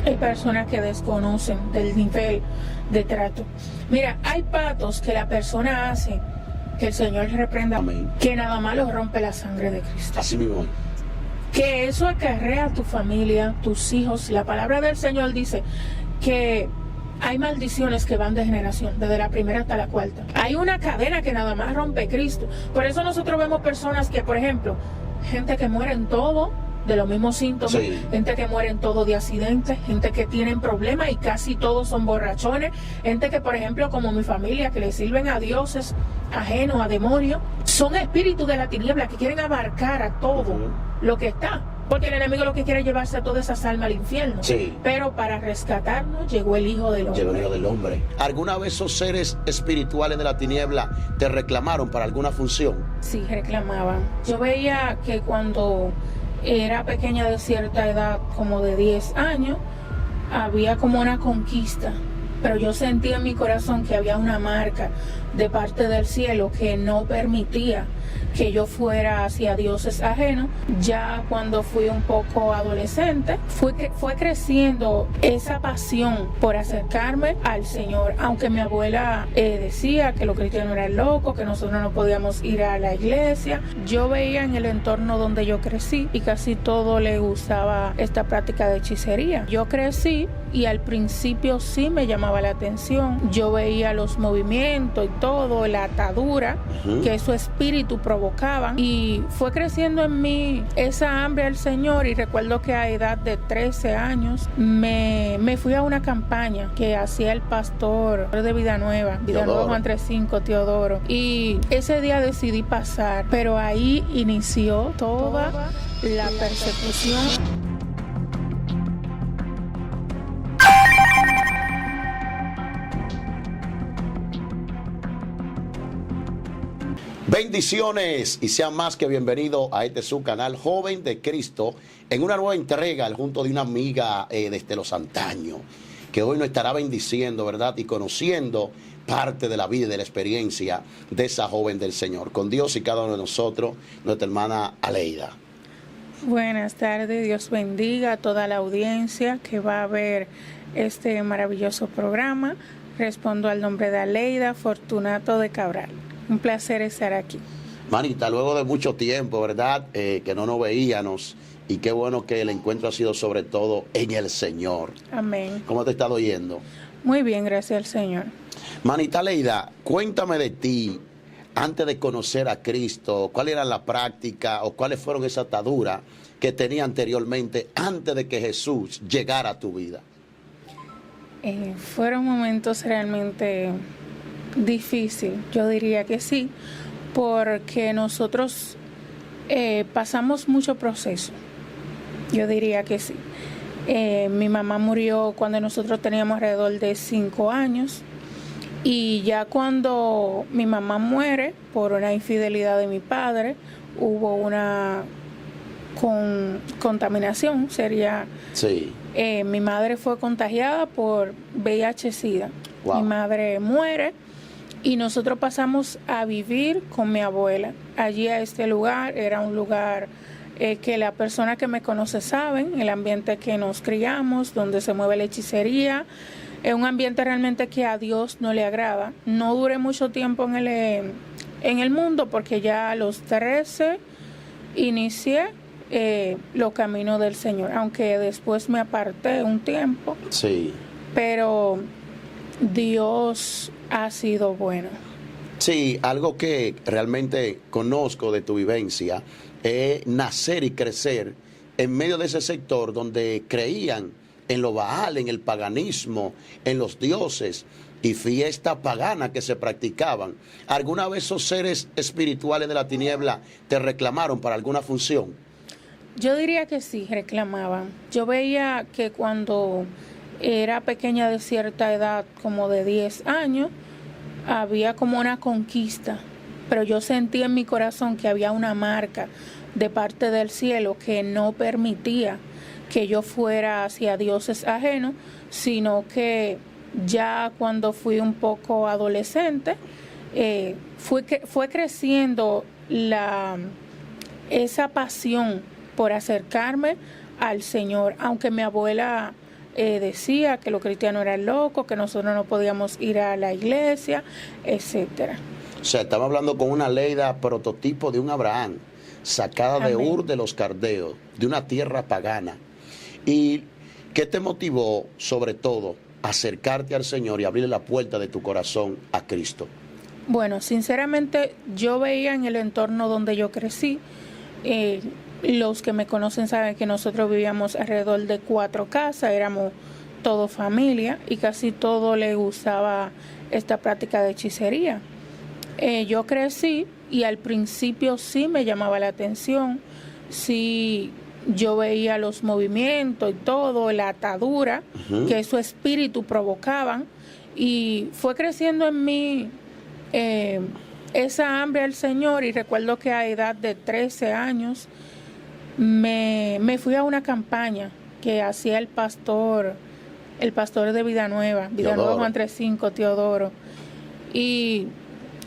hay personas que desconocen del nivel de trato. Mira, hay pactos que la persona hace, que el Señor reprenda, Amén. que nada más los rompe la sangre de Cristo. Así mismo. Que eso acarrea a tu familia, tus hijos. La palabra del Señor dice que hay maldiciones que van de generación, desde la primera hasta la cuarta. Hay una cadena que nada más rompe Cristo. Por eso nosotros vemos personas que, por ejemplo, gente que muere en todo de los mismos síntomas, Sí. gente que muere en todo de accidentes, gente que tienen problemas y casi todos son borrachones, gente que, por ejemplo, como mi familia, que le sirven a dioses ajenos, a demonios, son espíritus de la tiniebla que quieren abarcar a todo lo que está. Porque el enemigo lo que quiere es llevarse a todas esas almas al infierno. Sí. Pero para rescatarnos llegó el Hijo del Hombre. Llegó el Hijo del Hombre. ¿Alguna vez esos seres espirituales de la tiniebla te reclamaron para alguna función? Sí, reclamaban. Yo veía que cuando era pequeña, de cierta edad, como de 10 años, había como una conquista. Pero yo sentía en mi corazón que había una marca de parte del cielo que no permitía que yo fuera hacia dioses ajenos. Ya cuando fui un poco adolescente, fue creciendo esa pasión por acercarme al Señor. Aunque mi abuela decía que los cristianos eran locos, que nosotros no podíamos ir a la iglesia, yo veía en el entorno donde yo crecí y casi todo le gustaba esta práctica de hechicería. Yo crecí y al principio sí me llamaba la atención. Yo veía los movimientos y todo, la atadura que su espíritu provocaban, y fue creciendo en mí esa hambre al Señor. Y recuerdo que a edad de 13 años me fui a una campaña que hacía el pastor de Villanueva Juan 3.5, Teodoro, y ese día decidí pasar, pero ahí inició toda la persecución. Bendiciones y sean más que bienvenidos a este su canal Joven de Cristo, en una nueva entrega junto de una amiga desde los antaños, que hoy nos estará bendiciendo, ¿verdad? Y conociendo parte de la vida y de la experiencia de esa joven del Señor. Con Dios y cada uno de nosotros, nuestra hermana Aleida. Buenas tardes, Dios bendiga a toda la audiencia que va a ver este maravilloso programa. Respondo al nombre de Aleida Fortunato de Cabral. Un placer estar aquí. Manita, luego de mucho tiempo, ¿verdad? Que no nos veíamos, y qué bueno que el encuentro ha sido sobre todo en el Señor. Amén. ¿Cómo te ha estado yendo? Muy bien, gracias al Señor. Manita Aleida, cuéntame de ti, antes de conocer a Cristo, ¿cuál era la práctica o cuáles fueron esas ataduras que tenía anteriormente antes de que Jesús llegara a tu vida? Fueron momentos realmente difíciles, yo diría que sí, porque nosotros pasamos mucho proceso, yo diría que sí. Mi mamá murió cuando nosotros teníamos alrededor de 5 años, y ya cuando mi mamá muere por una infidelidad de mi padre, hubo una contaminación, sería... Sí. Mi madre fue contagiada por VIH-Sida. Wow. Mi madre muere y nosotros pasamos a vivir con mi abuela. Allí a este lugar, era un lugar que las personas que me conocen saben, el ambiente que nos criamos, donde se mueve la hechicería. Es un ambiente realmente que a Dios no le agrada. No duré mucho tiempo en el mundo, porque ya a los 13 inicié los caminos del Señor, aunque después me aparté un tiempo. Sí. Pero Dios ha sido bueno. Sí, algo que realmente conozco de tu vivencia es nacer y crecer en medio de ese sector donde creían en lo Baal, en el paganismo, en los dioses y fiestas paganas que se practicaban. ¿Alguna vez esos seres espirituales de la tiniebla te reclamaron para alguna función? Yo diría que sí, reclamaban. Yo veía que cuando era pequeña, de cierta edad, como de 10 años, había como una conquista. Pero yo sentía en mi corazón que había una marca de parte del cielo que no permitía que yo fuera hacia dioses ajenos, sino que ya cuando fui un poco adolescente, fue creciendo esa pasión por acercarme al Señor. Aunque mi abuela decía que los cristianos eran locos, que nosotros no podíamos ir a la iglesia, etcétera. O sea, estamos hablando con una Leida prototipo de un Abraham, sacada de Amén. Ur de los Caldeos, de una tierra pagana. ¿Y qué te motivó, sobre todo, a acercarte al Señor y abrirle la puerta de tu corazón a Cristo? Bueno, sinceramente yo veía en el entorno donde yo crecí, los que me conocen saben que nosotros vivíamos alrededor de 4 casas, éramos todo familia y casi todo le gustaba esta práctica de hechicería. Yo crecí y al principio sí me llamaba la atención, sí yo veía los movimientos y todo, la atadura que su espíritu provocaban, y fue creciendo en mí esa hambre al Señor. Y recuerdo que a edad de 13 años me fui a una campaña que hacía el pastor de Villanueva Juan 3.5, Teodoro, y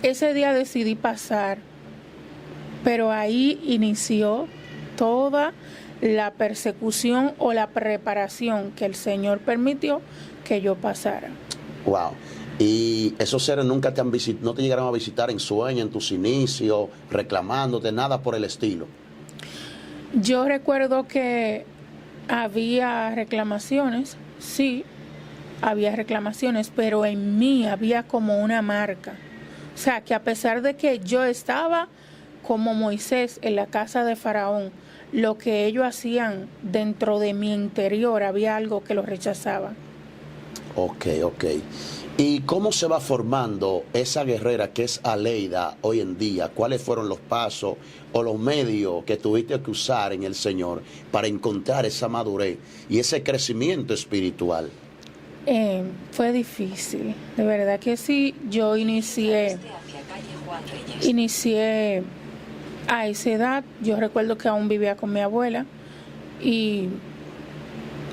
ese día decidí pasar, pero ahí inició toda la persecución o la preparación que el Señor permitió que yo pasara. Wow. ¿Y esos seres nunca no te llegaron a visitar en sueño, en tus inicios, reclamándote, nada por el estilo? Yo recuerdo que había reclamaciones, sí, había reclamaciones, pero en mí había como una marca. O sea, que a pesar de que yo estaba como Moisés en la casa de Faraón, lo que ellos hacían dentro de mi interior, había algo que lo rechazaba. Ok. ¿Y cómo se va formando esa guerrera que es Aleida hoy en día? ¿Cuáles fueron los pasos o los medios que tuviste que usar en el Señor para encontrar esa madurez y ese crecimiento espiritual? Fue difícil, de verdad que sí. Yo inicié a esa edad. Yo recuerdo que aún vivía con mi abuela y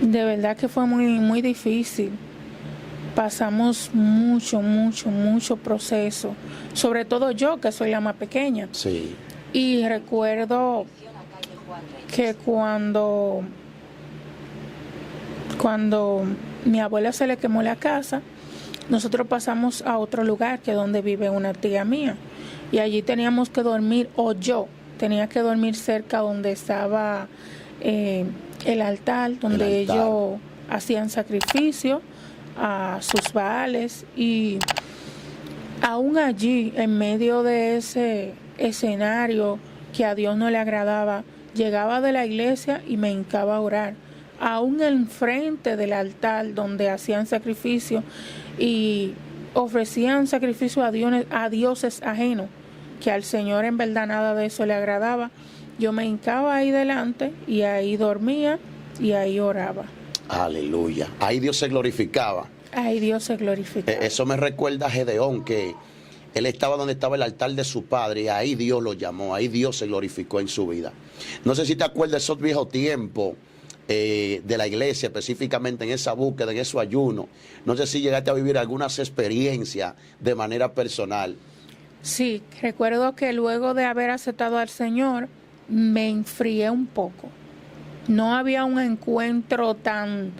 de verdad que fue muy, muy difícil. Pasamos mucho proceso, sobre todo yo, que soy la más pequeña. Sí. Y recuerdo que cuando mi abuela se le quemó la casa, nosotros pasamos a otro lugar, que es donde vive una tía mía, y allí teníamos que dormir, o yo tenía que dormir cerca donde estaba el altar, donde ellos hacían sacrificio a sus baales. Y aún allí, en medio de ese escenario que a Dios no le agradaba, llegaba de la iglesia y me hincaba a orar, aún enfrente del altar donde hacían sacrificio y ofrecían sacrificio a dioses ajenos, que al Señor en verdad nada de eso le agradaba. Yo me hincaba ahí delante y ahí dormía y ahí oraba. Aleluya. Ahí Dios se glorificaba. Ahí Dios se glorificaba. Eso me recuerda a Gedeón, que él estaba donde estaba el altar de su padre y ahí Dios lo llamó, ahí Dios se glorificó en su vida. No sé si te acuerdas de esos viejos tiempos de la iglesia, específicamente en esa búsqueda, en ese ayuno. No sé si llegaste a vivir algunas experiencias de manera personal. Sí, recuerdo que luego de haber aceptado al Señor, me enfrié un poco. No había un encuentro tan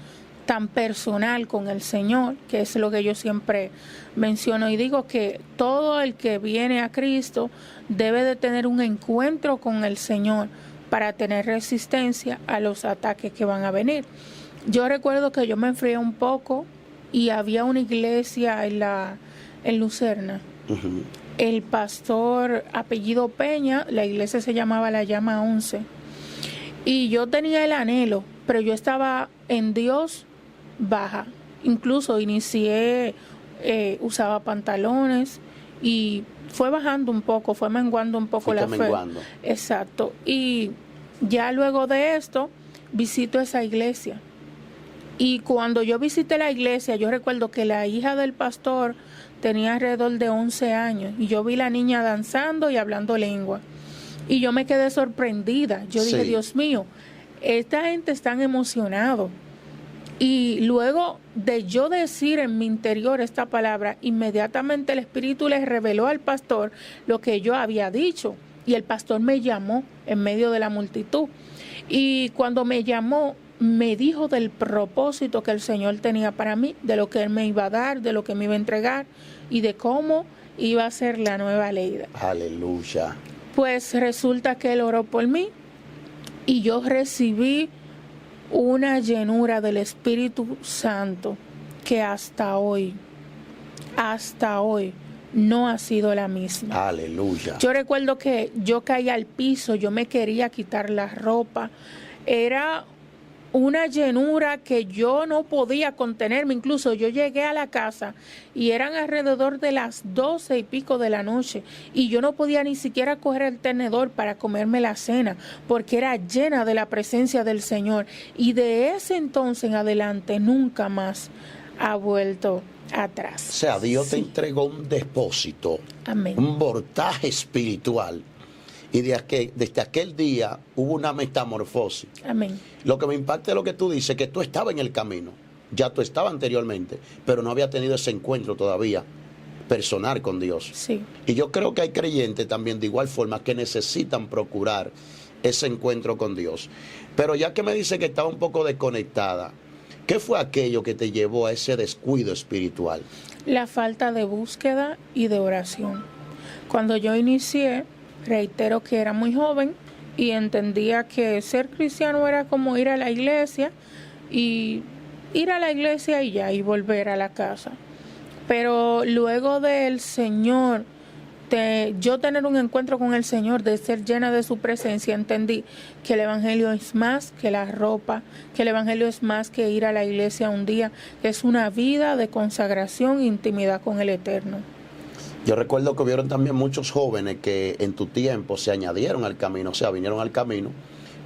personal con el Señor, que es lo que yo siempre menciono y digo, que todo el que viene a Cristo debe de tener un encuentro con el Señor para tener resistencia a los ataques que van a venir. Yo recuerdo que yo me enfrié un poco y había una iglesia en Lucerna. Uh-huh. El pastor, apellido Peña, la iglesia se llamaba La Llama 11. Y yo tenía el anhelo, pero yo estaba en Dios baja. Incluso inicié, usaba pantalones y fue bajando un poco, fue menguando un poco la fe. Menguando. Exacto. Y ya luego de esto, visito esa iglesia. Y cuando yo visité la iglesia, yo recuerdo que la hija del pastor tenía alrededor de 11 años. Y yo vi la niña danzando y hablando lengua. Y yo me quedé sorprendida. Yo dije, Dios mío, esta gente está emocionada. Y luego de yo decir en mi interior esta palabra, inmediatamente el Espíritu le reveló al pastor lo que yo había dicho. Y el pastor me llamó en medio de la multitud. Y cuando me llamó, me dijo del propósito que el Señor tenía para mí, de lo que Él me iba a dar, de lo que me iba a entregar y de cómo iba a ser la nueva Aleida. Aleluya. Pues resulta que Él oró por mí y yo recibí una llenura del Espíritu Santo que hasta hoy no ha sido la misma. Aleluya. Yo recuerdo que yo caía al piso, yo me quería quitar la ropa. Era una llenura que yo no podía contenerme. Incluso yo llegué a la casa y eran alrededor de las 12 y pico de la noche y yo no podía ni siquiera coger el tenedor para comerme la cena porque era llena de la presencia del Señor. Y de ese entonces en adelante nunca más ha vuelto atrás. O sea, Dios te Sí. entregó un depósito, Amén. un voltaje espiritual. Y desde aquel día hubo una metamorfosis. Amén. Lo que me impacta es lo que tú dices, que tú estabas en el camino. Ya tú estabas anteriormente, pero no había tenido ese encuentro todavía personal con Dios. Sí. Y yo creo que hay creyentes también de igual forma que necesitan procurar ese encuentro con Dios. Pero ya que me dice que estaba un poco desconectada, ¿qué fue aquello que te llevó a ese descuido espiritual? La falta de búsqueda y de oración. Cuando yo inicié, reitero que era muy joven y entendía que ser cristiano era como ir a la iglesia y ya y volver a la casa. Pero luego del Señor, yo tener un encuentro con el Señor, de ser llena de su presencia, entendí que el Evangelio es más que la ropa, que el Evangelio es más que ir a la iglesia un día, es una vida de consagración e intimidad con el Eterno. Yo recuerdo que hubieron también muchos jóvenes que en tu tiempo se añadieron al camino, o sea, vinieron al camino,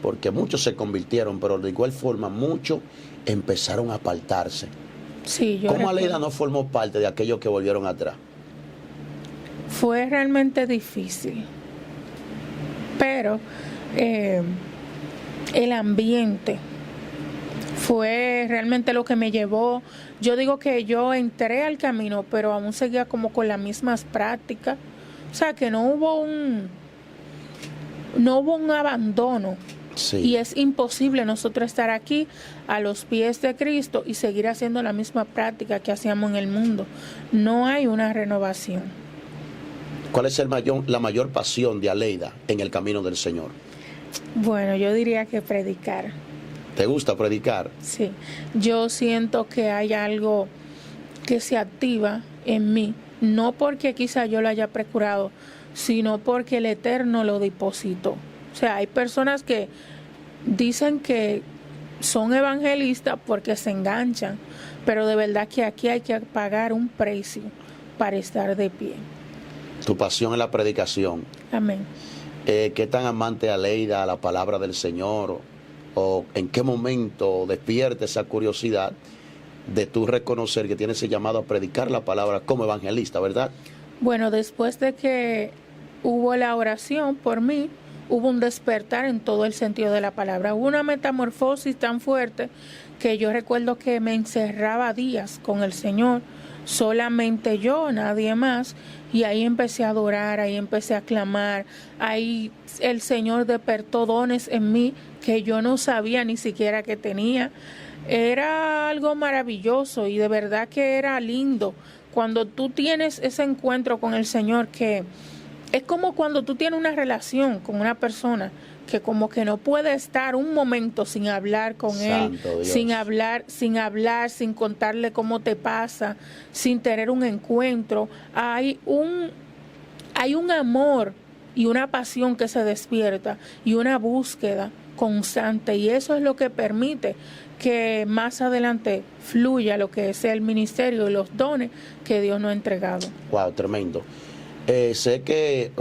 porque muchos se convirtieron, pero de igual forma muchos empezaron a apartarse. Sí, yo ¿Cómo recuerdo. Aleida no formó parte de aquellos que volvieron atrás? Fue realmente difícil, pero el ambiente fue realmente lo que me llevó. Yo digo que yo entré al camino, pero aún seguía como con las mismas prácticas. O sea, que no hubo un abandono. Sí. Y es imposible nosotros estar aquí a los pies de Cristo y seguir haciendo la misma práctica que hacíamos en el mundo. No hay una renovación. ¿Cuál es la mayor pasión de Aleida en el camino del Señor? Bueno, yo diría que predicar. ¿Te gusta predicar? Sí, yo siento que hay algo que se activa en mí, no porque quizá yo lo haya procurado, sino porque el Eterno lo depositó. O sea, hay personas que dicen que son evangelistas porque se enganchan, pero de verdad que aquí hay que pagar un precio para estar de pie. Tu pasión es la predicación. Amén. ¿Qué tan amante Aleida a la palabra del Señor? ¿O en qué momento despierta esa curiosidad de tú reconocer que tienes ese llamado a predicar la palabra como evangelista, verdad? Bueno, después de que hubo la oración por mí, hubo un despertar en todo el sentido de la palabra. Hubo una metamorfosis tan fuerte que yo recuerdo que me encerraba días con el Señor, solamente yo, nadie más, y ahí empecé a adorar, ahí empecé a clamar, ahí el Señor despertó dones en mí que yo no sabía ni siquiera que tenía. Era algo maravilloso y de verdad que era lindo cuando tú tienes ese encuentro con el Señor, que es como cuando tú tienes una relación con una persona que como que no puede estar un momento sin hablar con él, Santo Dios. sin hablar, sin contarle cómo te pasa, sin tener un encuentro. Hay un amor y una pasión que se despierta y una búsqueda constante, y eso es lo que permite que más adelante fluya lo que es el ministerio y los dones que Dios nos ha entregado. Wow, tremendo. Sé que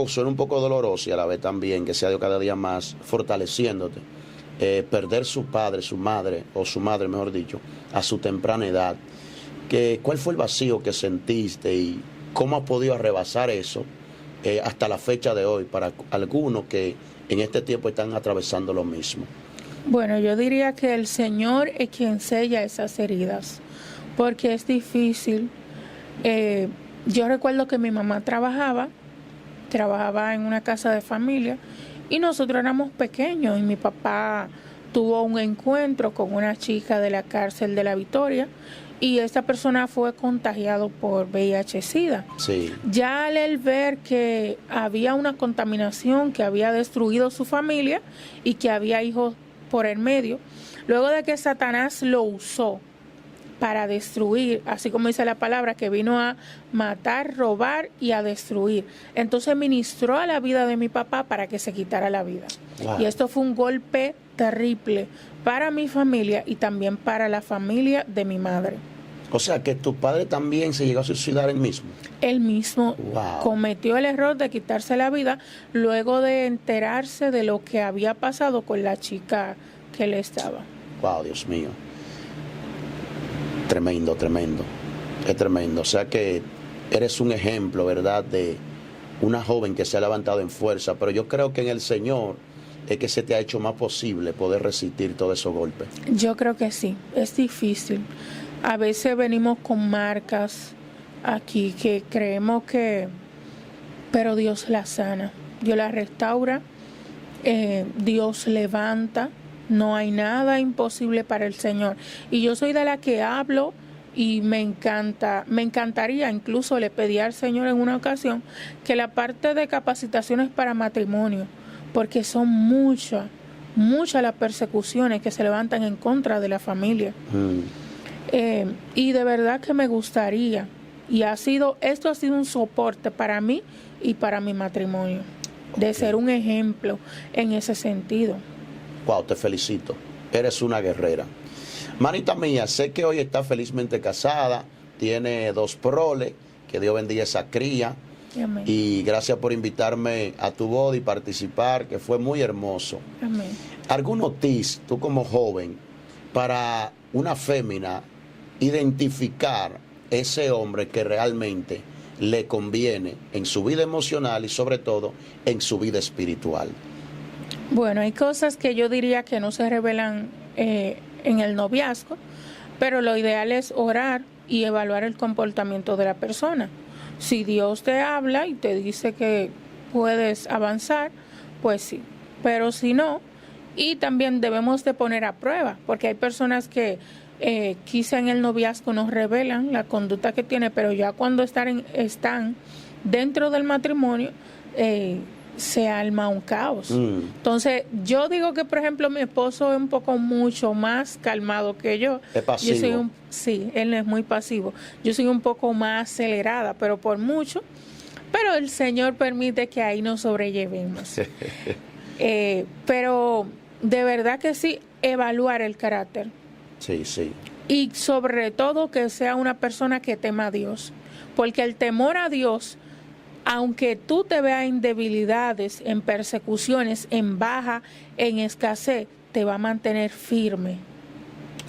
suena un poco doloroso y a la vez también que sea Dios cada día más fortaleciéndote. Perder su padre, su madre, o su madre mejor dicho, a su temprana edad. ¿Cuál fue el vacío que sentiste y cómo has podido rebasar eso hasta la fecha de hoy para algunos que en este tiempo están atravesando lo mismo? Bueno, yo diría que el Señor es quien sella esas heridas, porque es difícil. Yo recuerdo que mi mamá trabajaba en una casa de familia y nosotros éramos pequeños y mi papá tuvo un encuentro con una chica de la cárcel de La Victoria y esta persona fue contagiado por VIH-Sida. Sí. Ya al él ver que había una contaminación que había destruido su familia y que había hijos por el medio, luego de que Satanás lo usó para destruir, así como dice la palabra, que vino a matar, robar y a destruir. Entonces ministró a la vida de mi papá para que se quitara la vida. Wow. Y esto fue un golpe terrible para mi familia y también para la familia de mi madre. O sea, que tu padre también se llegó a suicidar él mismo. Él mismo Wow. cometió el error de quitarse la vida luego de enterarse de lo que había pasado con la chica que él estaba. Wow, Dios mío. Tremendo, tremendo. Es tremendo. O sea que eres un ejemplo, ¿verdad?, de una joven que se ha levantado en fuerza. Pero yo creo que en el Señor es que se te ha hecho más posible poder resistir todos esos golpes. Yo creo que sí, es difícil. A veces venimos con marcas aquí que creemos que, pero Dios la sana, Dios la restaura, Dios levanta. No hay nada imposible para el Señor. Y yo soy de la que hablo y me encantaría, incluso le pedí al Señor en una ocasión, que la parte de capacitaciones para matrimonio, porque son muchas las persecuciones que se levantan en contra de la familia. Y de verdad que me gustaría, y esto ha sido un soporte para mí y para mi matrimonio, de ser un ejemplo en ese sentido. Wow, te felicito. Eres una guerrera. Manita mía, sé que hoy estás felizmente casada, tiene 2 proles, que Dios bendiga esa cría. Amén. Y gracias por invitarme a tu boda y participar, que fue muy hermoso. Amén. ¿Algunos tips, tú como joven, para una fémina identificar ese hombre que realmente le conviene en su vida emocional y sobre todo en su vida espiritual? Bueno, hay cosas que yo diría que no se revelan en el noviazgo, pero lo ideal es orar y evaluar el comportamiento de la persona. Si Dios te habla y te dice que puedes avanzar, pues sí, pero si no, y también debemos de poner a prueba, porque hay personas que quizá en el noviazgo nos revelan la conducta que tiene, pero ya cuando están dentro del matrimonio, se arma un caos. Entonces, yo digo que, por ejemplo, mi esposo es mucho más calmado que yo. ¿Es pasivo? Sí, él es muy pasivo. Yo soy un poco más acelerada, pero por mucho. Pero el Señor permite que ahí nos sobrellevemos. Pero de verdad que sí, evaluar el carácter. Sí, sí. Y sobre todo que sea una persona que tema a Dios. Porque el temor a Dios, aunque tú te veas en debilidades, en persecuciones, en baja, en escasez, te va a mantener firme.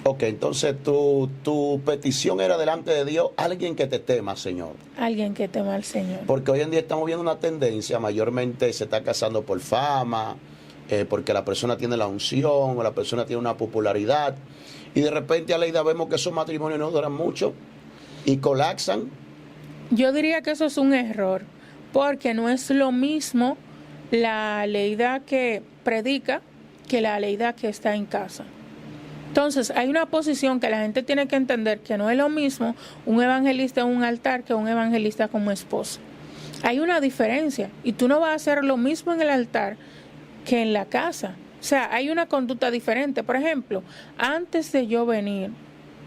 Ok, entonces tu petición era delante de Dios, alguien que te tema, Señor. Alguien que tema al Señor. Porque hoy en día estamos viendo una tendencia, mayormente se está casando por fama, porque la persona tiene la unción, o la persona tiene una popularidad, y de repente, Aleida, vemos que esos matrimonios no duran mucho y colapsan. Yo diría que eso es un error, porque no es lo mismo la Aleida que predica que la Aleida que está en casa. Entonces, hay una posición que la gente tiene que entender, que no es lo mismo un evangelista en un altar que un evangelista como esposo. Hay una diferencia, y tú no vas a hacer lo mismo en el altar que en la casa. O sea, hay una conducta diferente. Por ejemplo, antes de yo venir,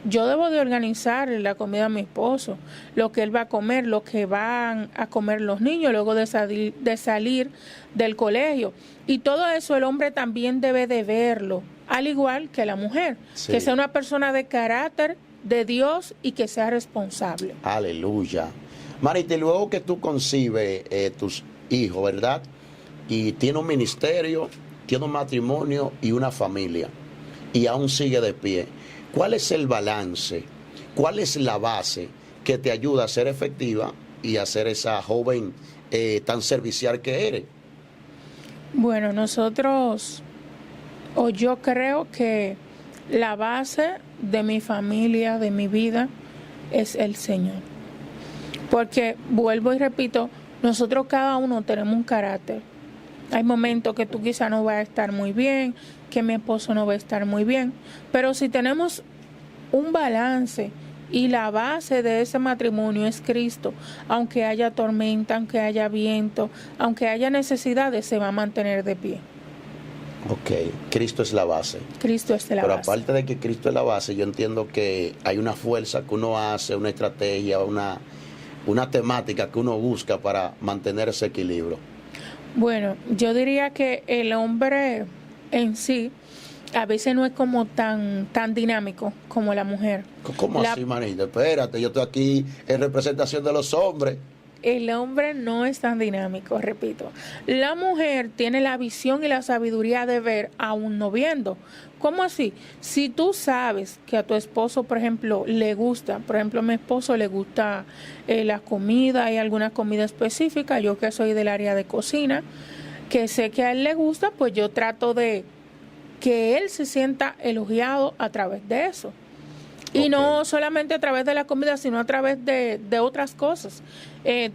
yo debo de organizar la comida a mi esposo, lo que él va a comer, lo que van a comer los niños luego de salir del colegio. Y todo eso el hombre también debe de verlo, al igual que la mujer. Sí. Que sea una persona de carácter, de Dios y que sea responsable. Aleluya. Marita, y luego que tú concibes tus hijos, ¿verdad? Y tiene un ministerio, tiene un matrimonio y una familia, y aún sigue de pie. ¿Cuál es el balance? ¿Cuál es la base que te ayuda a ser efectiva y a ser esa joven tan servicial que eres? Bueno, yo creo que la base de mi familia, de mi vida, es el Señor. Porque, vuelvo y repito, nosotros cada uno tenemos un carácter. Hay momentos que tú quizá no vas a estar muy bien, que mi esposo no va a estar muy bien, pero si tenemos un balance y la base de ese matrimonio es Cristo, aunque haya tormenta, aunque haya viento, aunque haya necesidades, se va a mantener de pie. Ok, Cristo es la base. Cristo es la Pero base. aparte de que Cristo es la base, yo entiendo que hay una fuerza que uno hace, una estrategia, una temática que uno busca para mantener ese equilibrio. Bueno, yo diría que el hombre en sí a veces no es como tan dinámico como la mujer. ¿Cómo así, manito? Espérate, yo estoy aquí en representación de los hombres. El hombre no es tan dinámico, repito. La mujer tiene la visión y la sabiduría de ver aún no viendo. ¿Cómo así? Si tú sabes que a tu esposo, por ejemplo, le gusta, por ejemplo, a mi esposo le gusta la comida, hay alguna comida específica, yo que soy del área de cocina, que sé que a él le gusta, pues yo trato de que él se sienta elogiado a través de eso. Y no solamente a través de la comida, sino a través de otras cosas.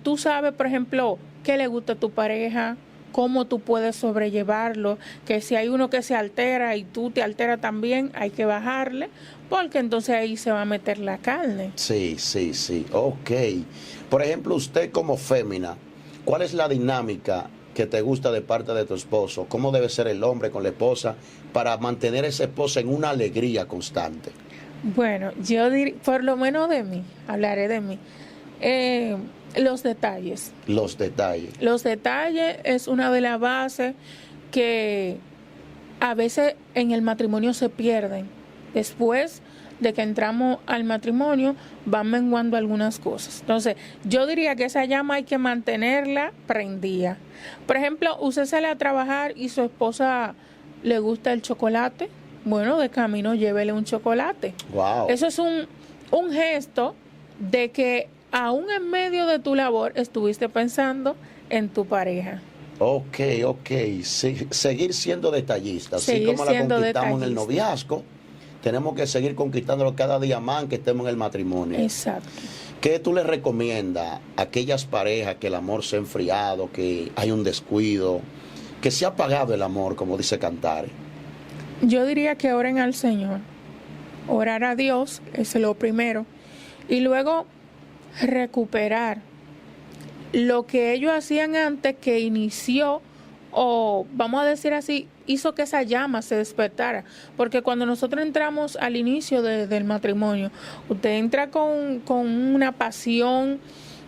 Tú sabes, por ejemplo, qué le gusta a tu pareja, cómo tú puedes sobrellevarlo, que si hay uno que se altera y tú te alteras también, hay que bajarle, porque entonces ahí se va a meter la carne. Sí, ok. Por ejemplo, usted como fémina, ¿cuál es la dinámica que te gusta de parte de tu esposo? ¿Cómo debe ser el hombre con la esposa para mantener a esa esposa en una alegría constante? Bueno, yo por lo menos de mí, hablaré de mí. Los detalles. Los detalles. Los detalles es una de las bases que a veces en el matrimonio se pierden. Después de que entramos al matrimonio, van menguando algunas cosas. Entonces, yo diría que esa llama hay que mantenerla prendida. Por ejemplo, usted sale a trabajar y su esposa le gusta el chocolate. Bueno, de camino llévele un chocolate. Wow. Eso es un gesto de que aún en medio de tu labor estuviste pensando en tu pareja. Ok. Seguir siendo detallistas. Así Seguir como la siendo conquistamos en el detallistas. noviazgo, tenemos que seguir conquistándolo cada día más que estemos en el matrimonio. Exacto. ¿Qué tú le recomiendas a aquellas parejas que el amor se ha enfriado, que hay un descuido, que se ha apagado el amor, como dice Cantar? Yo diría que oren al Señor. Orar a Dios es lo primero. Y luego recuperar lo que ellos hacían antes que inició, o vamos a decir así, hizo que esa llama se despertara. Porque cuando nosotros entramos al inicio del matrimonio, usted entra con una pasión,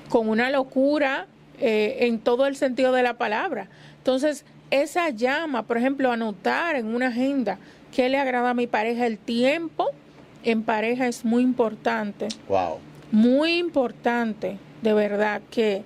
con una locura, en todo el sentido de la palabra. Entonces, esa llama, por ejemplo, anotar en una agenda qué le agrada a mi pareja. El tiempo en pareja es muy importante. Wow. Muy importante, de verdad, que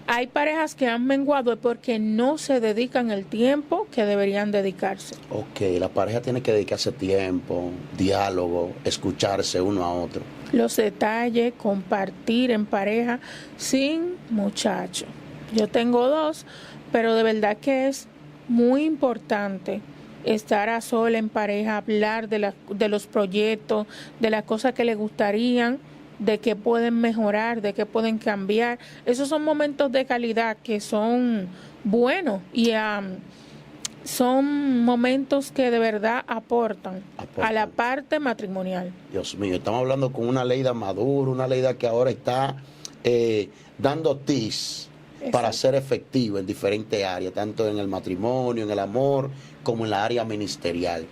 hay parejas que han menguado porque no se dedican el tiempo que deberían dedicarse. Ok, la pareja tiene que dedicarse tiempo, diálogo, escucharse uno a otro. Los detalles, compartir en pareja sin muchacho. Yo tengo 2, pero de verdad que es muy importante estar a sola en pareja, hablar de los proyectos, de las cosas que les gustarían, de qué pueden mejorar, de qué pueden cambiar. Esos son momentos de calidad que son buenos y son momentos que de verdad aportan a la parte matrimonial. Dios mío, estamos hablando con una Leida madura, una Leida que ahora está dando tips para ser efectivo en diferentes áreas, tanto en el matrimonio, en el amor, como en la área ministerial.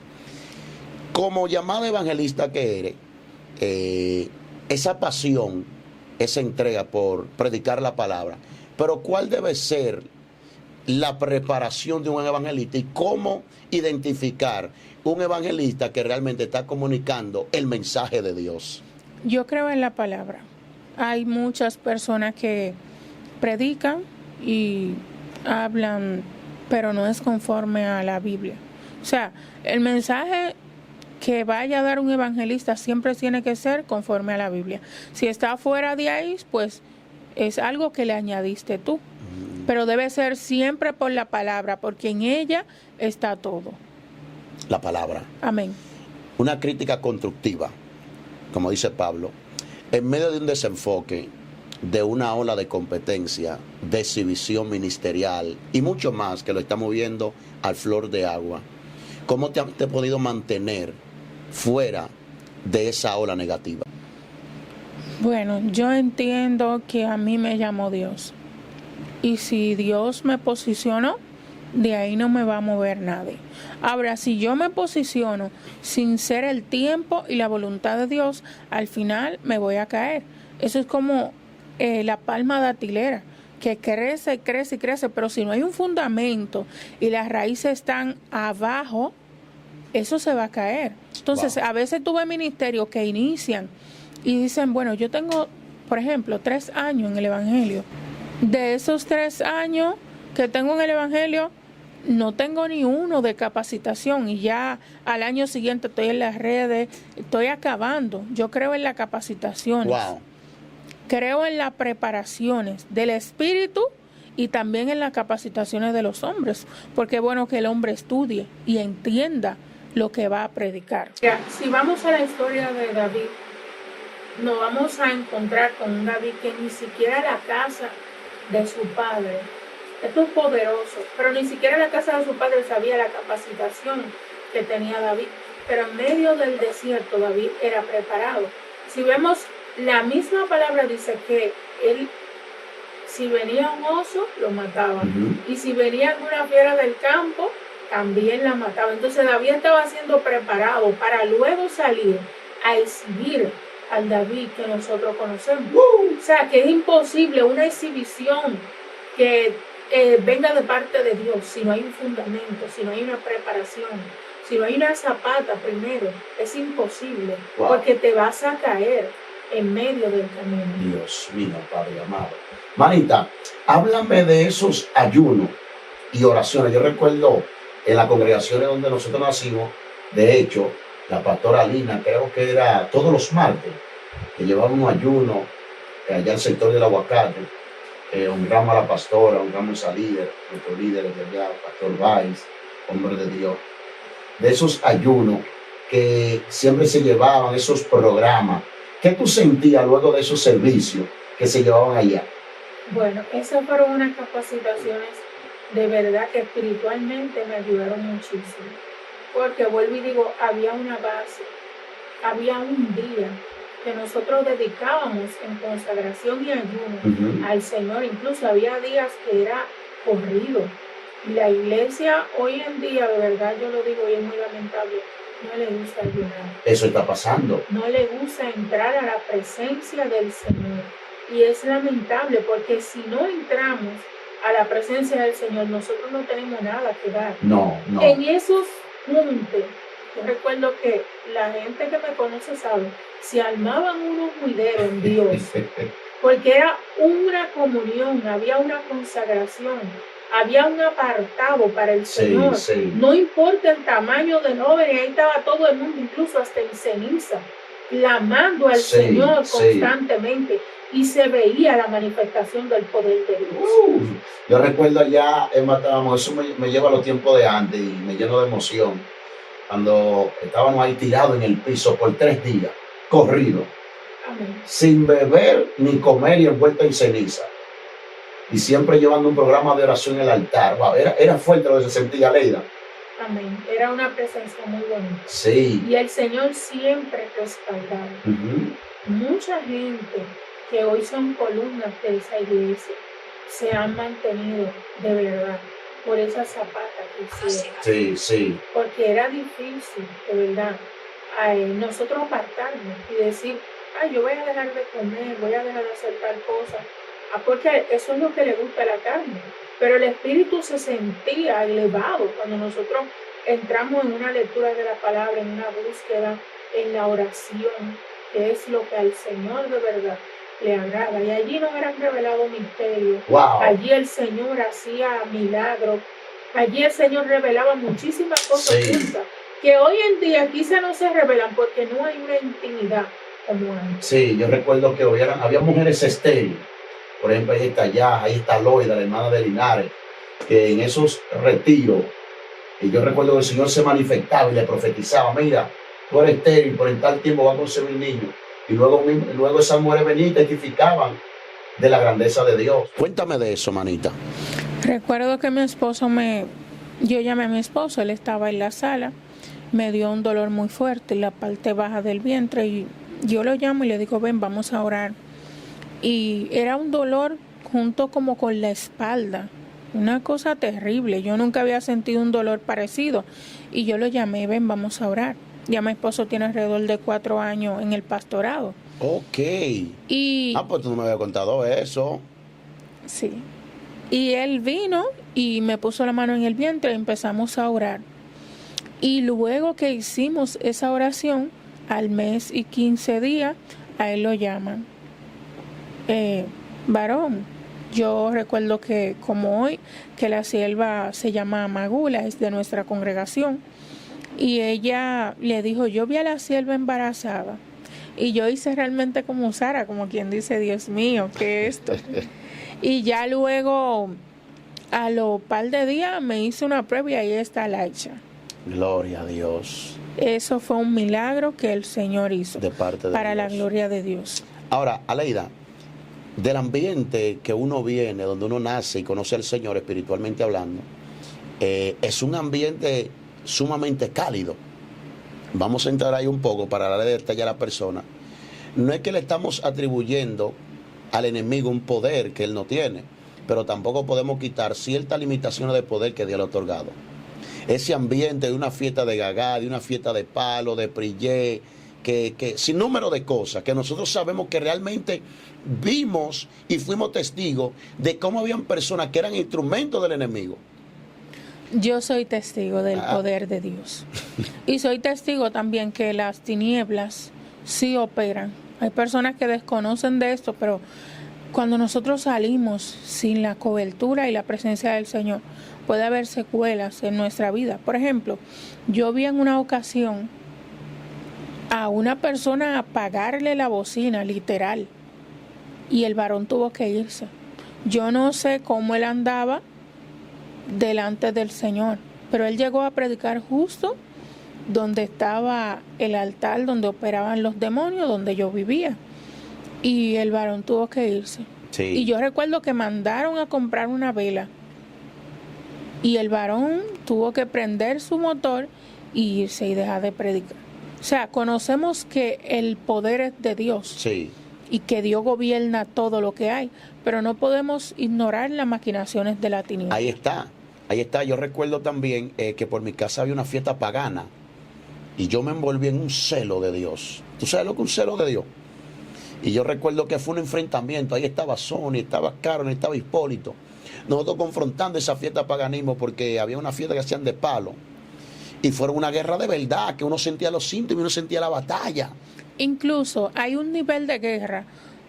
Como llamada evangelista que eres, esa pasión, esa entrega por predicar la palabra, pero ¿cuál debe ser la preparación de un evangelista y cómo identificar un evangelista que realmente está comunicando el mensaje de Dios? Yo creo en la palabra. Hay muchas personas que predican y hablan, pero no es conforme a la Biblia. O sea, el mensaje que vaya a dar un evangelista siempre tiene que ser conforme a la Biblia. Si está fuera de ahí, pues es algo que le añadiste tú. Pero debe ser siempre por la palabra, porque en ella está todo. La palabra. Amén. Una crítica constructiva, como dice Pablo, en medio de un desenfoque, de una ola de competencia, de exhibición ministerial y mucho más que lo estamos viendo al flor de agua. ¿Cómo te has podido mantener fuera de esa ola negativa? Bueno, yo entiendo que a mí me llamó Dios. Y si Dios me posicionó, de ahí no me va a mover nadie. Ahora, si yo me posiciono sin ser el tiempo y la voluntad de Dios, al final me voy a caer. Eso es como la palma datilera, que crece, crece y crece, pero si no hay un fundamento y las raíces están abajo, eso se va a caer. Entonces, a veces tuve ministerios que inician y dicen, bueno, yo tengo, por ejemplo, 3 años en el Evangelio. De esos 3 años que tengo en el Evangelio, no tengo ni uno de capacitación y ya al año siguiente estoy en las redes, estoy acabando. Yo creo en las capacitaciones. Wow. Creo en las preparaciones del espíritu y también en las capacitaciones de los hombres, porque es bueno que el hombre estudie y entienda lo que va a predicar. Ya, si vamos a la historia de David, nos vamos a encontrar con un David que ni siquiera la casa de su padre, esto es poderoso, pero ni siquiera la casa de su padre sabía la capacitación que tenía David, pero en medio del desierto David era preparado. Si vemos, la misma palabra dice que él, si venía un oso, lo mataba, y si venía alguna fiera del campo, también la mataba. Entonces David estaba siendo preparado para luego salir a exhibir al David que nosotros conocemos. O sea, que es imposible una exhibición que venga de parte de Dios si no hay un fundamento, si no hay una preparación, si no hay una zapata primero. Es imposible, porque te vas a caer en medio del camino. Dios mío, Padre amado. Manita, háblame de esos ayunos y oraciones. Yo recuerdo en las congregaciones donde nosotros nacimos, de hecho, la pastora Lina, creo que era todos los martes, que llevaba un ayuno allá al sector del aguacate. Honramos a la pastora, honramos a líder, nuestro líder de allá, Pastor Valls, hombre de Dios. De esos ayunos que siempre se llevaban, esos programas. ¿Qué tú sentías luego de esos servicios que se llevaban allá? Bueno, esas fueron unas capacitaciones de verdad que espiritualmente me ayudaron muchísimo. Porque vuelvo y digo, había una base, había un día que nosotros dedicábamos en consagración y ayuno al Señor. Incluso había días que era corrido. Y la iglesia hoy en día, de verdad yo lo digo y es muy lamentable, no le gusta ayunar. Eso está pasando. No le gusta entrar a la presencia del Señor. Y es lamentable porque si no entramos a la presencia del Señor, nosotros no tenemos nada que dar. No. En esos puntos, yo recuerdo que la gente que me conoce sabe, se armaban unos juideros en Dios, porque era una comunión, había una consagración, había un apartado para el Señor. Sí. No importa el tamaño del joven, ahí estaba todo el mundo, incluso hasta en ceniza, clamando al Señor constantemente. Y se veía la manifestación del poder de Dios. Yo recuerdo allá en Matábamos, eso me lleva a los tiempos de antes y me lleno de emoción. Cuando estábamos ahí tirados en el piso por 3 días, corridos, sin beber ni comer y envuelto en ceniza. Y siempre llevando un programa de oración en el altar. Wow, era fuerte lo que se sentía, Leida. Amén. Era una presencia muy bonita. Sí. Y el Señor siempre respaldaba. Mucha gente que hoy son columnas de esa iglesia se han mantenido de verdad por esa zapata que hicieron. Sí. Porque era difícil, de verdad, nosotros apartarnos y decir, yo voy a dejar de comer, voy a dejar de hacer tal cosa, porque eso es lo que le gusta a la carne. Pero el espíritu se sentía elevado cuando nosotros entramos en una lectura de la palabra, en una búsqueda, en la oración, que es lo que al Señor de verdad le agrada. Y allí nos eran revelados misterios. Wow. Allí el Señor hacía milagros. Allí el Señor revelaba muchísimas cosas que hoy en día quizá no se revelan porque no hay una intimidad como antes. Sí, yo recuerdo que había mujeres estériles. Por ejemplo, ahí está Loida, la hermana de Linares, que en esos retiros, y yo recuerdo que el Señor se manifestaba y le profetizaba, mira, tú eres estéril, por en tal tiempo vas a concebir niños. Y luego esas mujeres venían y testificaban de la grandeza de Dios. Cuéntame de eso, manita. Recuerdo que yo llamé a mi esposo, él estaba en la sala, me dio un dolor muy fuerte en la parte baja del vientre y yo lo llamo y le digo, ven, vamos a orar. Y era un dolor junto como con la espalda, una cosa terrible, yo nunca había sentido un dolor parecido y yo lo llamé, ven, vamos a orar. Ya mi esposo tiene alrededor de 4 años en el pastorado. Ok. Y pues tú no me habías contado eso. sí. Y él vino y me puso la mano en el vientre y empezamos a orar. Y luego que hicimos esa oración, al mes y 15 días, a él lo llaman. Varón, yo recuerdo que como hoy, que la sierva se llama Magula, es de nuestra congregación. Y ella le dijo, yo vi a la sierva embarazada. Y yo hice realmente como Sara, como quien dice, Dios mío, ¿qué es esto? Y ya luego, a los par de días, me hice una prueba y ahí está Laisha. Gloria a Dios. Eso fue un milagro que el Señor hizo. De parte de para Dios. La gloria de Dios. Ahora, Aleida, del ambiente que uno viene, donde uno nace y conoce al Señor espiritualmente hablando, es un ambiente sumamente cálido. Vamos a entrar ahí un poco para darle detalle a la persona. No es que le estamos atribuyendo al enemigo un poder que él no tiene, pero tampoco podemos quitar ciertas limitaciones de poder que Dios le ha otorgado. Ese ambiente de una fiesta de gagá, de una fiesta de palo, de prillé, que sin número de cosas, que nosotros sabemos que realmente vimos y fuimos testigos de cómo habían personas que eran instrumentos del enemigo. Yo soy testigo del poder de Dios. Y soy testigo también que las tinieblas sí operan. Hay personas que desconocen de esto, pero cuando nosotros salimos sin la cobertura y la presencia del Señor, puede haber secuelas en nuestra vida. Por ejemplo, yo vi en una ocasión a una persona apagarle la bocina, literal, y el varón tuvo que irse. Yo no sé cómo él andaba delante del Señor, pero él llegó a predicar justo donde estaba el altar donde operaban los demonios, donde yo vivía, y el varón tuvo que irse. Sí. Y yo recuerdo que mandaron a comprar una vela y el varón tuvo que prender su motor y irse y dejar de predicar. O sea, conocemos que el poder es de Dios. Sí. Y que Dios gobierna todo lo que hay, pero no podemos ignorar las maquinaciones de la tiniebla. Ahí está. Yo recuerdo también que por mi casa había una fiesta pagana y yo me envolví en un celo de Dios. ¿Tú sabes lo que es un celo de Dios? Y yo recuerdo que fue un enfrentamiento. Ahí estaba Sony, estaba Carol, estaba Hipólito. Nosotros confrontando esa fiesta paganismo porque había una fiesta que hacían de palo. Y fueron una guerra de verdad, que uno sentía los síntomas y uno sentía la batalla. Incluso hay un nivel de guerra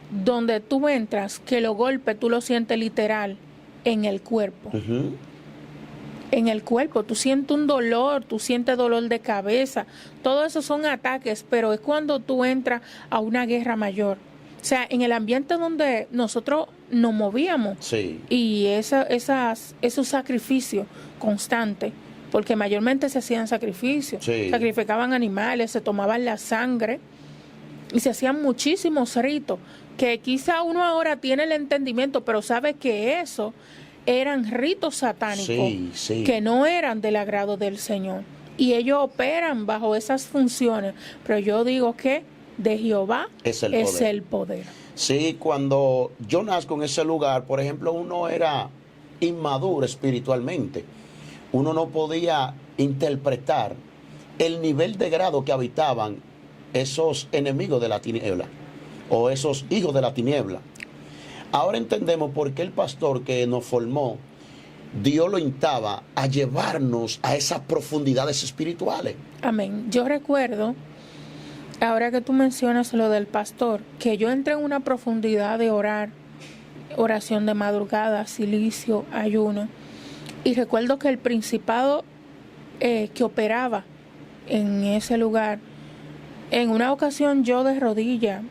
donde tú entras que los golpes tú los sientes literal en el cuerpo. Uh-huh. En el cuerpo, tú sientes un dolor, tú sientes dolor de cabeza. Todo eso son ataques, pero es cuando tú entras a una guerra mayor. O sea, en el ambiente donde nosotros nos movíamos. Sí. Y esos sacrificios constantes, porque mayormente se hacían sacrificios. Sí. Sacrificaban animales, se tomaban la sangre y se hacían muchísimos ritos que quizá uno ahora tiene el entendimiento, pero sabe que eso eran ritos satánicos, sí. que no eran del agrado del Señor. Y ellos operan bajo esas funciones. Pero yo digo que de Jehová es el poder. Sí, cuando yo nazco en ese lugar, por ejemplo, uno era inmaduro espiritualmente. Uno no podía interpretar el nivel de grado que habitaban esos enemigos de la tiniebla o esos hijos de la tiniebla. Ahora entendemos por qué el pastor que nos formó, Dios lo instaba a llevarnos a esas profundidades espirituales. Amén. Yo recuerdo, ahora que tú mencionas lo del pastor, que yo entré en una profundidad de orar, oración de madrugada, silicio, ayuno. Y recuerdo que el principado que operaba en ese lugar, en una ocasión yo de rodillas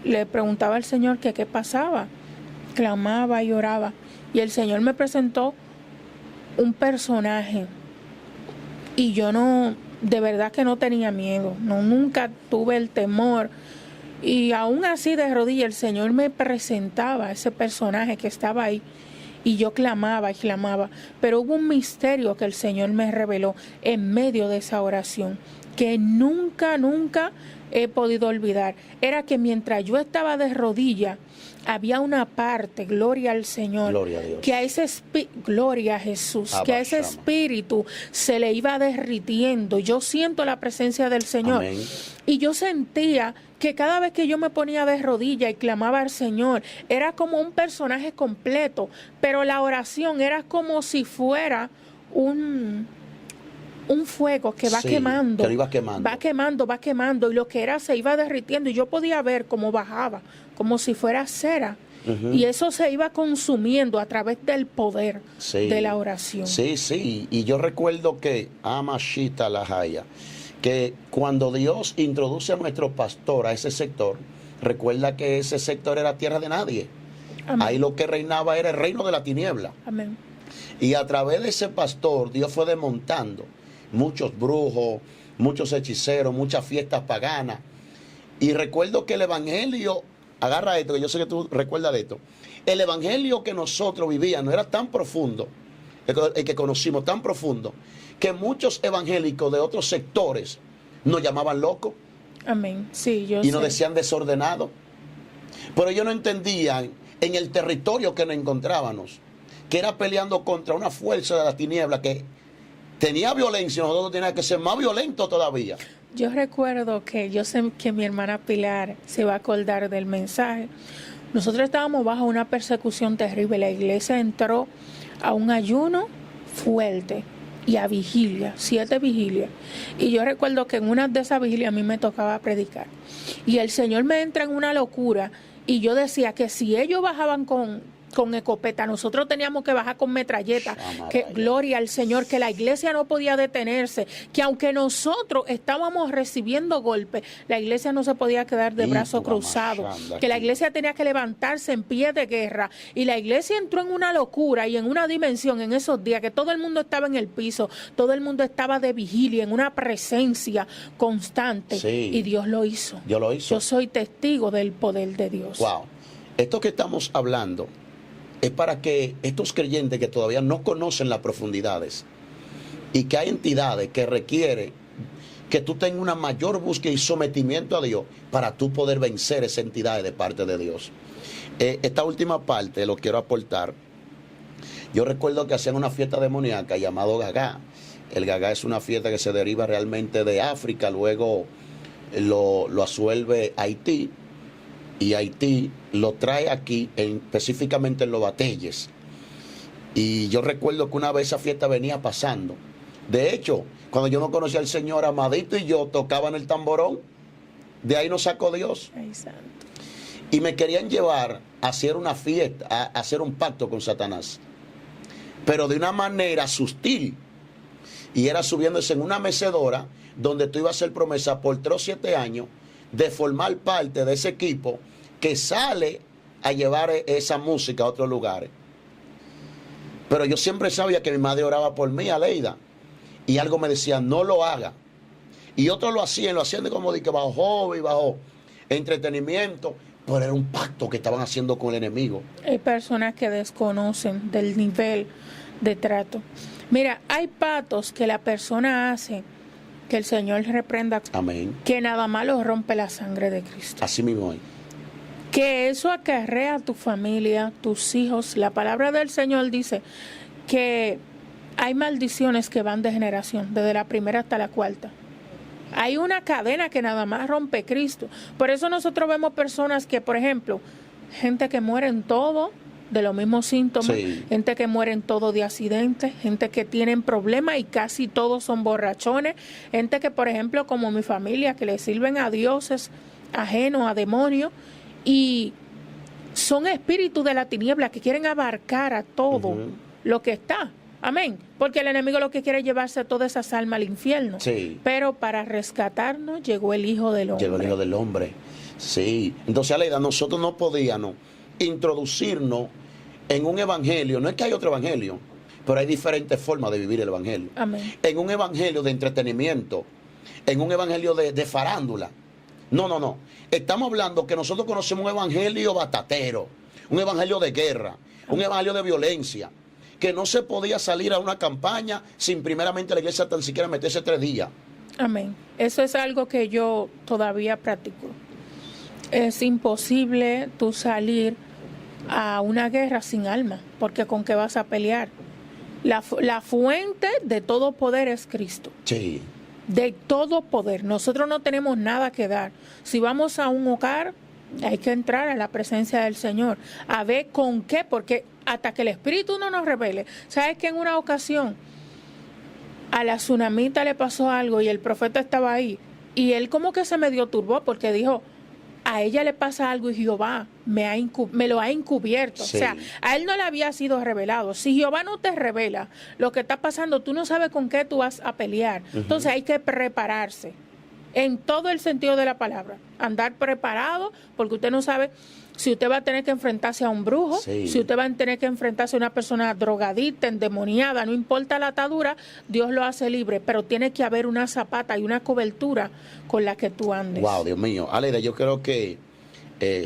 le preguntaba al Señor que qué pasaba. Clamaba y oraba. Y el Señor me presentó un personaje. Y yo de verdad que no tenía miedo. Nunca tuve el temor. Y aún así de rodillas el Señor me presentaba a ese personaje que estaba ahí. Y yo clamaba y clamaba. Pero hubo un misterio que el Señor me reveló en medio de esa oración, que nunca he podido olvidar. Era que mientras yo estaba de rodillas, había una parte, gloria al Señor, Gloria a Dios. que a ese gloria a Jesús, que a ese espíritu se le iba derritiendo. Yo siento la presencia del Señor. Amén. Y yo sentía que cada vez que yo me ponía de rodillas y clamaba al Señor, era como un personaje completo, pero la oración era como si fuera un fuego que va quemando, que lo iba quemando. va quemando, y lo que era se iba derritiendo, y yo podía ver cómo bajaba, como si fuera cera, y eso se iba consumiendo a través del poder de la oración. Sí, y yo recuerdo que Amashita Lahaya, que cuando Dios introduce a nuestro pastor a ese sector, recuerda que ese sector era tierra de nadie. Amén. Ahí lo que reinaba era el reino de la tiniebla. Amén. Y a través de ese pastor, Dios fue desmontando muchos brujos, muchos hechiceros, muchas fiestas paganas. Y recuerdo que el evangelio, agarra esto, que yo sé que tú recuerdas de esto, el evangelio que nosotros vivíamos era tan profundo, el que conocimos tan profundo, que muchos evangélicos de otros sectores nos llamaban locos. Amén. Sí, yo y sé. nos decían desordenados. Pero ellos no entendían en el territorio que nos encontrábamos, que era peleando contra una fuerza de la tiniebla que tenía violencia, nosotros teníamos que ser más violentos todavía. Yo recuerdo que yo sé que mi hermana Pilar se va a acordar del mensaje. Nosotros estábamos bajo una persecución terrible. La iglesia entró a un ayuno fuerte y a vigilia, 7 vigilias. Y yo recuerdo que en una de esas vigilias a mí me tocaba predicar. Y el Señor me entra en una locura, y yo decía que si ellos bajaban con escopeta, nosotros teníamos que bajar con metralleta, que gloria al Señor, que la iglesia no podía detenerse, que aunque nosotros estábamos recibiendo golpes, la iglesia no se podía quedar de brazos cruzados, que la iglesia tenía que levantarse en pie de guerra. Y la iglesia entró en una locura y en una dimensión en esos días que todo el mundo estaba en el piso, todo el mundo estaba de vigilia, en una presencia constante. Sí. Y Dios lo hizo. Dios lo hizo. Yo soy testigo del poder de Dios. Wow. Esto que estamos hablando es para que estos creyentes que todavía no conocen las profundidades, y que hay entidades que requieren que tú tengas una mayor búsqueda y sometimiento a Dios para tú poder vencer esas entidades de parte de Dios. Esta última parte lo quiero aportar. Yo recuerdo que hacían una fiesta demoníaca llamado Gagá. El Gagá es una fiesta que se deriva realmente de África, luego lo asuelve Haití, y Haití lo trae aquí, específicamente en los Batelles. Y yo recuerdo que una vez esa fiesta venía pasando. De hecho, cuando yo no conocía al Señor, Amadito y yo tocaban el tamborón. De ahí nos sacó Dios. Ay, santo. Y me querían llevar a hacer una fiesta, a hacer un pacto con Satanás, pero de una manera sutil. Y era subiéndose en una mecedora donde tú ibas a hacer promesa por 3 o 7 años de formar parte de ese equipo que sale a llevar esa música a otros lugares. Pero yo siempre sabía que mi madre oraba por mí, Aleida, y algo me decía, no lo haga. Y otros lo hacían como de que bajo hobby, bajo entretenimiento, pero era un pacto que estaban haciendo con el enemigo. Hay personas que desconocen del nivel de trato. Mira, hay pactos que la persona hace, que el Señor reprenda. Amén. Que nada más lo rompe la sangre de Cristo. Así mismo es. Que eso acarrea a tu familia, tus hijos. La palabra del Señor dice que hay maldiciones que van de generación, desde la primera hasta la cuarta. Hay una cadena que nada más rompe Cristo. Por eso nosotros vemos personas que, por ejemplo, gente que muere en todo de los mismos síntomas, Sí. Gente que muere en todo de accidentes, gente que tienen problemas y casi todos son borrachones, gente que, por ejemplo, como mi familia, que le sirven a dioses ajenos, a demonios, y son espíritus de la tiniebla que quieren abarcar a todo lo que está. Amén. Porque el enemigo lo que quiere es llevarse todas esas almas al infierno. Sí. Pero para rescatarnos llegó el Hijo del Hombre. Llegó el Hijo del Hombre. Sí. Entonces, Aleida, nosotros no podíamos introducirnos en un evangelio. No es que hay otro evangelio, pero hay diferentes formas de vivir el evangelio. Amén. En un evangelio de entretenimiento, en un evangelio de farándula. No, no, no. Estamos hablando que nosotros conocemos un evangelio batatero, un evangelio de guerra, un evangelio de violencia, que no se podía salir a una campaña sin primeramente la iglesia tan siquiera meterse 3 días. Amén. Eso es algo que yo todavía practico. Es imposible tú salir a una guerra sin alma, porque ¿con qué vas a pelear? La fuente de todo poder es Cristo. Sí. De todo poder. Nosotros no tenemos nada que dar. Si vamos a un hogar, hay que entrar a la presencia del Señor, a ver con qué, porque hasta que el Espíritu no nos revele. ¿Sabes que en una ocasión a la tsunamita le pasó algo y el profeta estaba ahí? Y él como que se medio turbó porque dijo, a ella le pasa algo y Jehová me lo ha encubierto. Sí. O sea, a él no le había sido revelado. Si Jehová no te revela lo que está pasando, tú no sabes con qué tú vas a pelear. Entonces hay que prepararse en todo el sentido de la palabra. Andar preparado, porque usted no sabe si usted va a tener que enfrentarse a un brujo, Sí. si usted va a tener que enfrentarse a una persona drogadicta, endemoniada, no importa la atadura, Dios lo hace libre, pero tiene que haber una zapata y una cobertura con la que tú andes. Wow, Dios mío. Aleida, yo creo que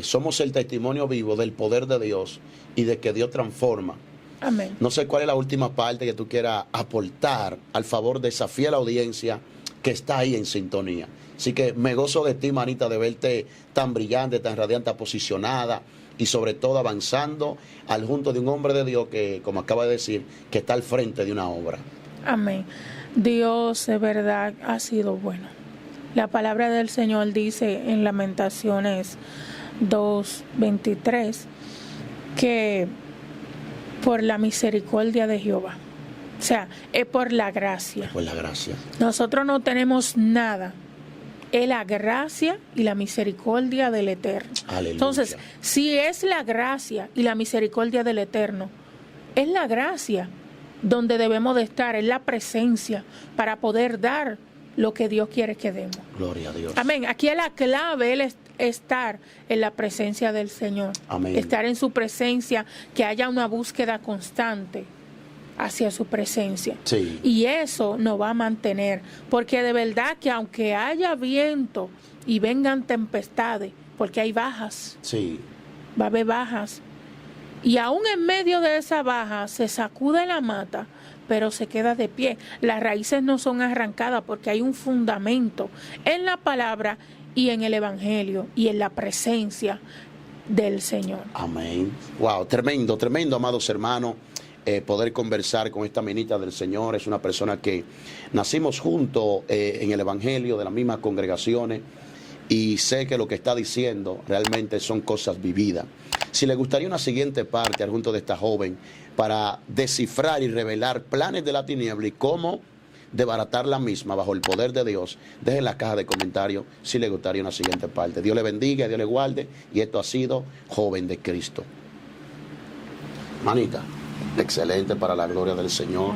somos el testimonio vivo del poder de Dios y de que Dios transforma. Amén. No sé cuál es la última parte que tú quieras aportar al favor de esa fiel audiencia que está ahí en sintonía. Así que me gozo de ti, manita, de verte tan brillante, tan radiante, posicionada y sobre todo avanzando al junto de un hombre de Dios que, como acaba de decir, que está al frente de una obra. Amén. Dios de verdad ha sido bueno. La palabra del Señor dice en Lamentaciones 2:23 que por la misericordia de Jehová, o sea, es por la gracia. Por la gracia. Nosotros no tenemos nada. Es la gracia y la misericordia del Eterno. Aleluya. Entonces, si es la gracia y la misericordia del Eterno, es la gracia donde debemos de estar, es la presencia para poder dar lo que Dios quiere que demos. Gloria a Dios. Amén. Aquí es la clave, es estar en la presencia del Señor. Amén. Estar en su presencia, que haya una búsqueda constante hacia su presencia. Sí. Y eso nos va a mantener, porque de verdad que aunque haya viento y vengan tempestades, porque hay bajas, Sí. va a haber bajas, y aún en medio de esa baja se sacude la mata, pero se queda de pie. Las raíces no son arrancadas porque hay un fundamento en la palabra y en el Evangelio y en la presencia del Señor. Amén. Wow, tremendo, tremendo, amados hermanos. Poder conversar con esta minita del Señor. Es una persona que nacimos juntos en el Evangelio de las mismas congregaciones y sé que lo que está diciendo realmente son cosas vividas. Si le gustaría una siguiente parte al junto de esta joven para descifrar y revelar planes de la tiniebla y cómo desbaratar la misma bajo el poder de Dios, deje en la caja de comentarios si le gustaría una siguiente parte. Dios le bendiga, Dios le guarde, y esto ha sido Joven de Cristo. Manita, excelente, para la gloria del Señor.